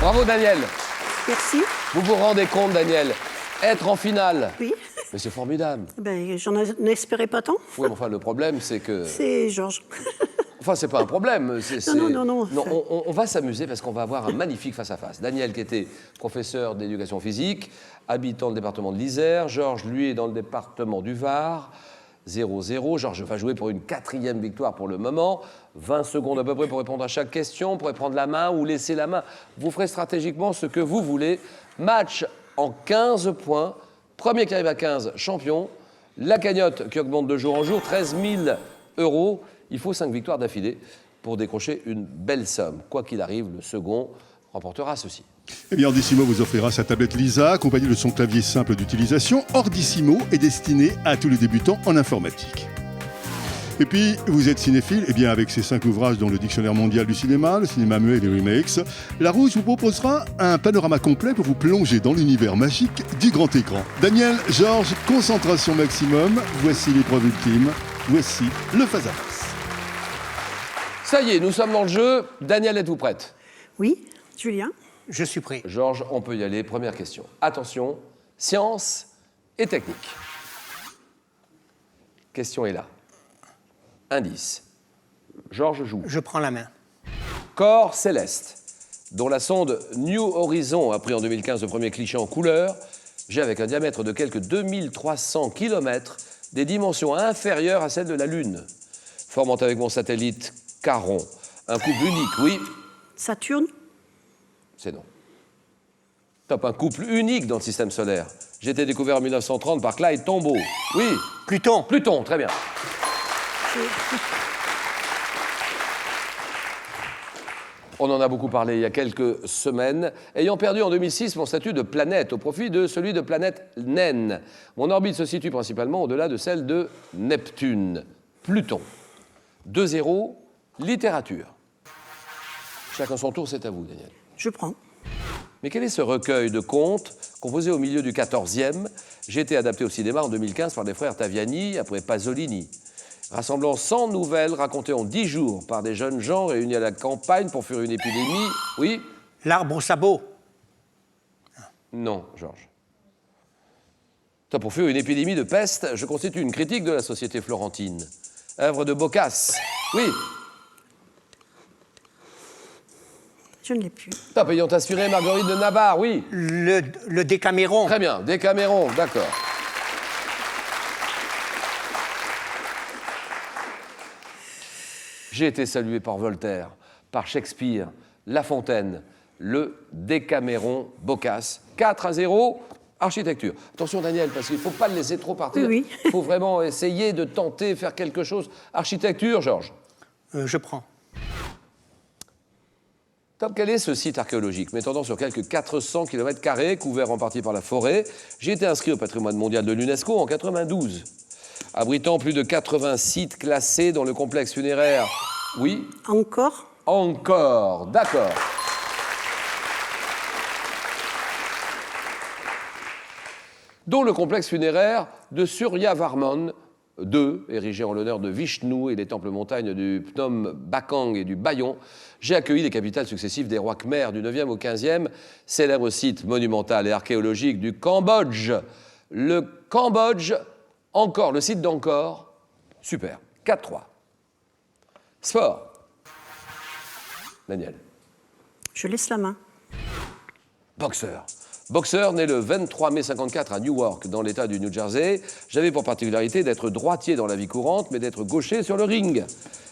Bravo, Daniel. Merci. Vous vous rendez compte, Daniel, être en finale. Oui. Mais c'est formidable. Ben, j'en espérais pas tant. Oui, mais enfin, le problème, c'est que... C'est Georges. Enfin, c'est pas un problème. Non. On va s'amuser parce qu'on va avoir un magnifique face-à-face. Daniel, qui était professeur d'éducation physique, habitant le département de l'Isère. Georges, lui, est dans le département du Var. 0-0. Georges va jouer pour une 4e victoire pour le moment. 20 secondes à peu près pour répondre à chaque question. Vous pourrez prendre la main ou laisser la main. Vous ferez stratégiquement ce que vous voulez. Match en 15 points. Premier qui arrive à 15, champion. La cagnotte qui augmente de jour en jour, 13 000 €. Il faut 5 victoires d'affilée pour décrocher une belle somme. Quoi qu'il arrive, le second remportera ceci. Eh bien, Ordissimo vous offrira sa tablette Lisa, accompagnée de son clavier simple d'utilisation. Ordissimo est destiné à tous les débutants en informatique. Et puis, vous êtes cinéphile, eh bien, avec ces 5 ouvrages dans le dictionnaire mondial du cinéma, le cinéma muet et les remakes, Larousse vous proposera un panorama complet pour vous plonger dans l'univers magique du grand écran. Daniel, Georges, concentration maximum, voici l'épreuve ultime, voici le face-à-face. Ça y est, nous sommes dans le jeu. Daniel, êtes-vous prête? Oui, Julien. Je suis prêt. Georges, on peut y aller. Première question. Attention, science et technique. Question est là. Indice. Georges joue. Je prends la main. Corps céleste, dont la sonde New Horizon a pris en 2015 le premier cliché en couleur, j'ai avec un diamètre de quelques 2300 km des dimensions inférieures à celles de la Lune. Formant avec mon satellite Charon un couple unique, oui. Saturne. C'est non. Top, un couple unique dans le système solaire. J'ai été découvert en 1930 par Clyde Tombaugh. Oui. Pluton. Pluton, très bien. On en a beaucoup parlé il y a quelques semaines. Ayant perdu en 2006 mon statut de planète au profit de celui de planète naine, mon orbite se situe principalement au-delà de celle de Neptune. Pluton. 2-0, littérature. Chacun son tour, c'est à vous, Daniel. Je prends. Mais quel est ce recueil de contes composé au milieu du XIVe? J'ai été adapté au cinéma en 2015 par les frères Taviani, après Pasolini. Rassemblant 100 nouvelles racontées en 10 jours par des jeunes gens réunis à la campagne pour fuir une épidémie. Oui? L'arbre au sabot. Non, Georges. Pour fuir une épidémie de peste, je constitue une critique de la société florentine. Œuvre de Boccace. Oui? Je ne l'ai plus. Top, ayant inspiré Marguerite de Navarre, oui? Le Décaméron. Très bien, Décaméron, d'accord. J'ai été salué par Voltaire, par Shakespeare, La Fontaine, le Décaméron Boccace. 4-0, architecture. Attention Daniel, parce qu'il ne faut pas le laisser trop partir. Oui. Il faut vraiment essayer de tenter, faire quelque chose. Architecture, Georges. Je prends. Top, quel est ce site archéologique m'étendant sur quelques 400 km², couvert en partie par la forêt? J'ai été inscrit au patrimoine mondial de l'UNESCO en 92. Abritant plus de 80 sites classés dans le complexe funéraire. Oui? Encore. Encore, d'accord. Dont le complexe funéraire de Suryavarman II, érigé en l'honneur de Vishnu et les temples montagnes du Phnom Bakang et du Bayon, j'ai accueilli les capitales successives des rois khmers du 9e au 15e, célèbre site monumental et archéologique du Cambodge. Le Cambodge, encore, le site d'Angkor, super. 4-3. Sport. Daniel. Je laisse la main. Boxeur. Boxeur né le 23 mai 54 à Newark, dans l'État du New Jersey. J'avais pour particularité d'être droitier dans la vie courante, mais d'être gaucher sur le ring.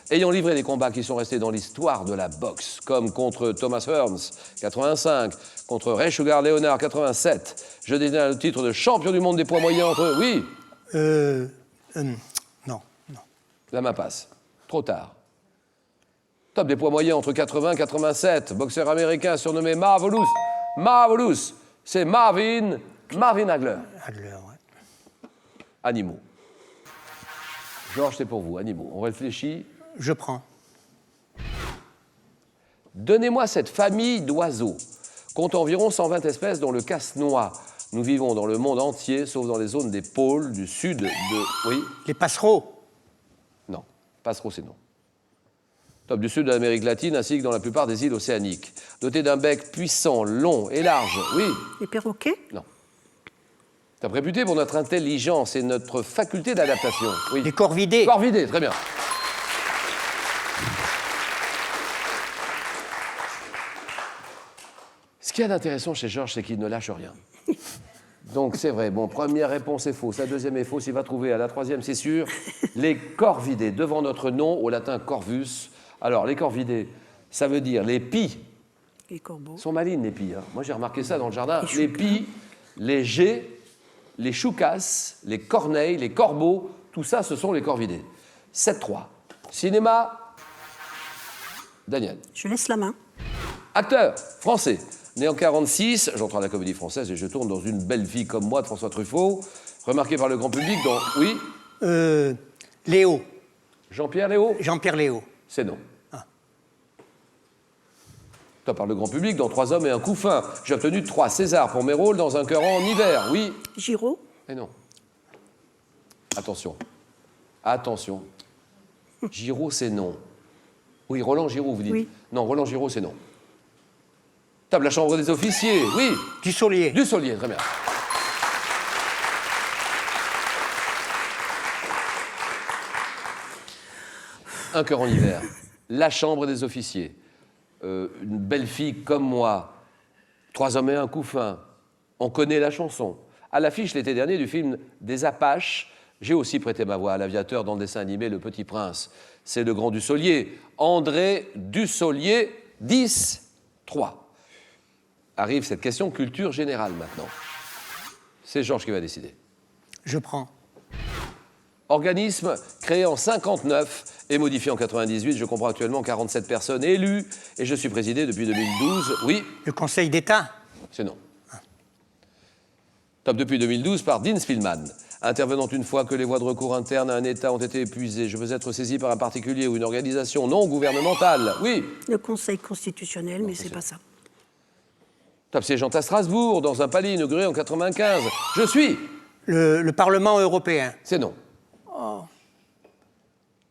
Ayant livré des combats qui sont restés dans l'histoire de la boxe, comme contre Thomas Hearns, 85, contre Ray Sugar Leonard, 87, je détiens le titre de champion du monde des poids moyens entre... Oui? Non. La main passe. Trop tard. Top des poids moyens entre 80 et 87. Boxeur américain surnommé Marvelous. Marvelous. C'est Marvin Hagler. Adler, ouais. Animaux. Georges, c'est pour vous. Animaux. On réfléchit. Je prends. Donnez-moi cette famille d'oiseaux. Compte environ 120 espèces dont le casse-noix. Nous vivons dans le monde entier, sauf dans les zones des pôles du sud de... Oui? Les passereaux. Non. Passereau, c'est non. Top du sud de l'Amérique latine ainsi que dans la plupart des îles océaniques. Doté d'un bec puissant, long et large. Oui. Les perroquets? Non. Top réputé pour notre intelligence et notre faculté d'adaptation. Oui. Les corvidés. Corvidés, très bien. Ce qu'il y a d'intéressant chez Georges, c'est qu'il ne lâche rien. Donc c'est vrai, bon, première réponse est fausse, la deuxième est fausse, il va trouver à la troisième, c'est sûr. Les corvidés, devant notre nom, au latin corvus. Alors, les corvidés, ça veut dire les pies. Les corbeaux. Sont malines, les pies. Hein. Moi, j'ai remarqué ça dans le jardin. Les Les pies, les geais, les choucasses, les corneilles, les corbeaux, tout ça, ce sont les corvidés. 7-3. Cinéma, Daniel. Je laisse la main. Acteur français, né en 1946, j'entre à la Comédie Française et je tourne dans Une belle fille comme moi de François Truffaut, remarqué par le grand public dans... Oui, Léo. Jean-Pierre Léo, Jean-Pierre Léo. c'est non. Toi, par le grand public, dans 3 hommes et un couffin. J'ai obtenu 3 Césars pour mes rôles dans Un cœur en hiver. Oui, Giraud. et non. Attention. Attention. Giraud, c'est non. Oui, Roland Giraud, vous dites. Oui. Non, Roland Giraud, c'est non. Table la chambre des officiers. Oui, Dussolier. Dussolier, très bien. Un cœur en hiver. La chambre des officiers. Une belle fille comme moi. 3 hommes et un couffin. On connaît la chanson. À l'affiche l'été dernier du film Des Apaches, j'ai aussi prêté ma voix à l'aviateur dans le dessin animé Le Petit Prince. C'est le grand Dussolier. André Dussolier, 10-3. Arrive cette question culture générale maintenant. C'est Georges qui va décider. Je prends. Organisme créé en 59 et modifié en 98. Je comprends actuellement 47 personnes élues et je suis présidé depuis 2012. Oui, Le Conseil d'État. c'est non. Top depuis 2012 par Dean Spillman. Intervenant une fois que les voies de recours internes à un État ont été épuisées, je veux être saisi par un particulier ou une organisation non gouvernementale. Oui. Le Conseil constitutionnel, mais c'est pas ça. Top siégeant à Strasbourg, dans un palais inauguré en 95. Je suis. Le Parlement européen. C'est non.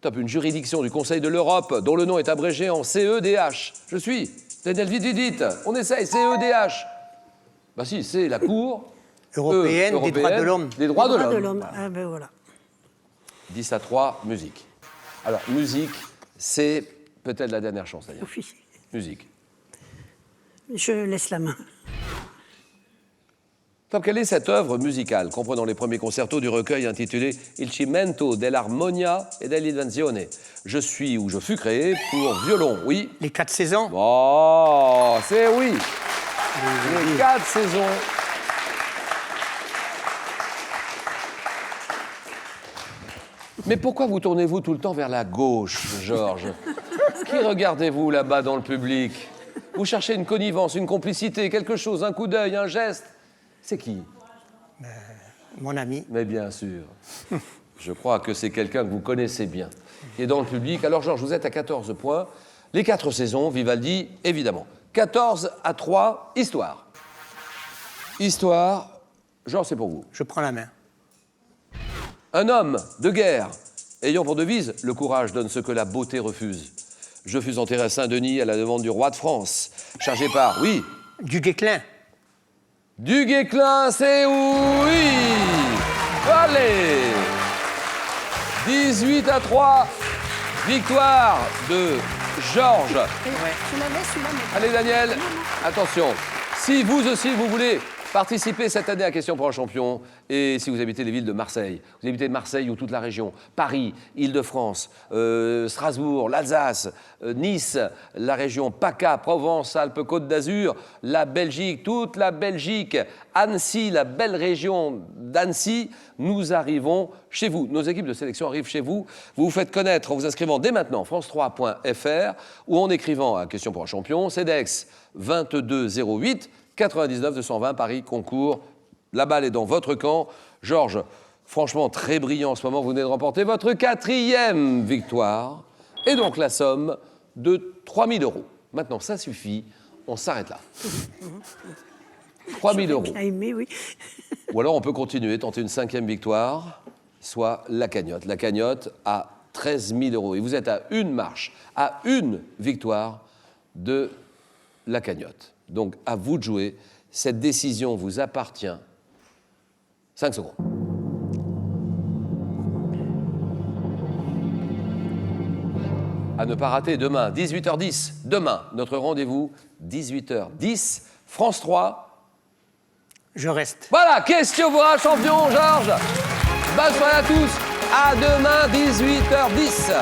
Top une juridiction du Conseil de l'Europe dont le nom est abrégé en CEDH. Je suis. Daniel, vite, vite, vite. On essaye, CEDH. Bah si, c'est la Cour Européenne des droits de l'homme. Des droits de Droits de l'homme. l'homme. Ah ben voilà. 10-3, musique. Alors, musique, c'est peut-être la dernière chance, Daniel. Oui. Musique. Je laisse la main. Top, quelle est cette œuvre musicale comprenant les premiers concertos du recueil intitulé Il cimento dell'armonia e dell'invenzione? Je suis ou je fus créé pour violon, oui. Les 4 saisons. Oh, c'est oui. Les 4 saisons. Mais pourquoi vous tournez-vous tout le temps vers la gauche, Georges? Qui regardez-vous là-bas dans le public? Vous cherchez une connivence, une complicité, quelque chose, un coup d'œil, un geste? C'est qui? Mon ami. Mais bien sûr. Je crois que c'est quelqu'un que vous connaissez bien, qui est dans le public. Alors, Georges, vous êtes à 14 points. Les 4 saisons, Vivaldi, évidemment. 14-3, histoire. Histoire, Georges, c'est pour vous. Je prends la main. Un homme de guerre, ayant pour devise « Le courage donne ce que la beauté refuse ». Je fus enterré à Saint-Denis à la demande du roi de France, chargé par, oui, Du Guesclin. du Guesclin, c'est oui. Allez, 18-3, victoire de Georges. Je l'avais celui-là, mais Allez Daniel, attention, si vous aussi vous voulez participer cette année à Question pour un champion, et si vous habitez les villes de Marseille, vous habitez Marseille ou toute la région, Paris, Île-de-France, Strasbourg, l'Alsace, Nice, la région PACA, Provence, Alpes, Côte d'Azur, la Belgique, toute la Belgique, Annecy, la belle région d'Annecy, nous arrivons chez vous. Nos équipes de sélection arrivent chez vous. Vous vous faites connaître en vous inscrivant dès maintenant france3.fr ou en écrivant à Question pour un champion, CEDEX 2208 99 220 Paris concours. La balle est dans votre camp. Georges, franchement très brillant en ce moment. Vous venez de remporter votre 4e victoire. Et donc la somme de 3 000 €. Maintenant, ça suffit. On s'arrête là. 3 000 €. bien aimé, oui. Ou alors on peut continuer, tenter une 5e victoire, soit la cagnotte. La cagnotte à 13 000 euros. Et vous êtes à une marche, à une victoire de la cagnotte. Donc, à vous de jouer. Cette décision vous appartient. 5 secondes. À ne pas rater demain, 18h10. Demain, notre rendez-vous, 18h10. France 3. Je reste. Voilà, question pour un champion, Georges. Bonne soirée à tous. À demain, 18h10.